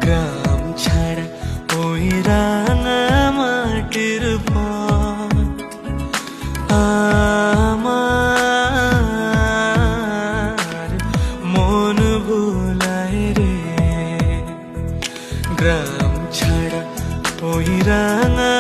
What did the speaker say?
গ্রাম ছাড়া ওই রাঙা মাটির পথ আমার মন ভুলায় রে। গ্রাম ছাড়া ওই রাঙা